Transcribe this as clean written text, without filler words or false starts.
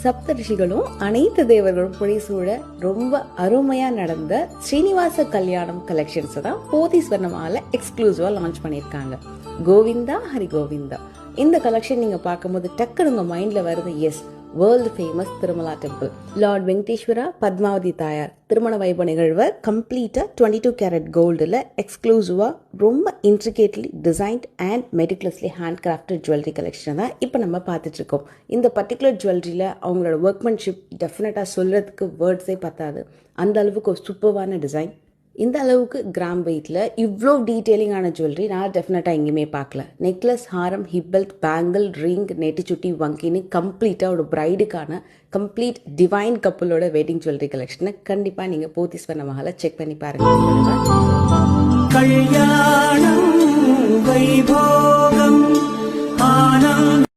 சப்தரிஷிகளும் அனைத்து தேவர்களும் புடைசூழ ரொம்ப அருமையா நடந்த ஸ்ரீனிவாச கல்யாணம் கலெக்ஷன்ஸ் தான் போதீஸ்வரமால எக்ஸ்க்ளூசிவா லான்ச் பண்ணியிருக்காங்க. கோவிந்தா ஹரி கோவிந்தா. இந்த கலெக்ஷன் நீங்க பார்க்கும்போது டக்குனு உங்க மைண்ட்ல வருது, yes, world famous Tirumala temple. Lord Venkateswara Padmavati தாயார் திருமண வைபவ நிகழ்வை கம்ப்ளீட்டாக 22 கேரட் கோல்டில் எக்ஸ்க்ளூசிவாக ரொம்ப intricately designed and meticulously hand crafted jewellery collection தான் இப்போ நம்ம பார்த்துட்ருக்கோம். இந்த பர்டிகுலர் ஜுவல்லரியில் அவங்களோட ஒர்க்மேன்ஷிப் டெஃபினட்டாக சொல்கிறதுக்கு வேர்ட்ஸே பத்தாது. அந்த அளவுக்கு ஒரு சூப்பர்வான டிசைன். இந்த அளவுக்கு கிராம் வெயிட்டில் இவ்வளோ டீட்டெயிலிங்கான ஜுவல்லரி நான் டெஃபினட்டாக எங்கேயுமே பார்க்கல. நெக்லஸ், ஹாரம், ஹிப்பெல்ட், பேங்கிள், ரிங், நெட்டிச்சுட்டி, வங்கின்னு கம்ப்ளீட்டாக ஒரு பிரைடுக்கான கம்ப்ளீட் டிவைன் கப்புளோட வெட்டிங் ஜுவல்லரி கலெக்ஷனை கண்டிப்பாக நீங்கள் போத்தீஸ்வர மஹாலை செக் பண்ணி பாருங்கள். கல்யாணம் வைபோகம் ஆனந்தம்.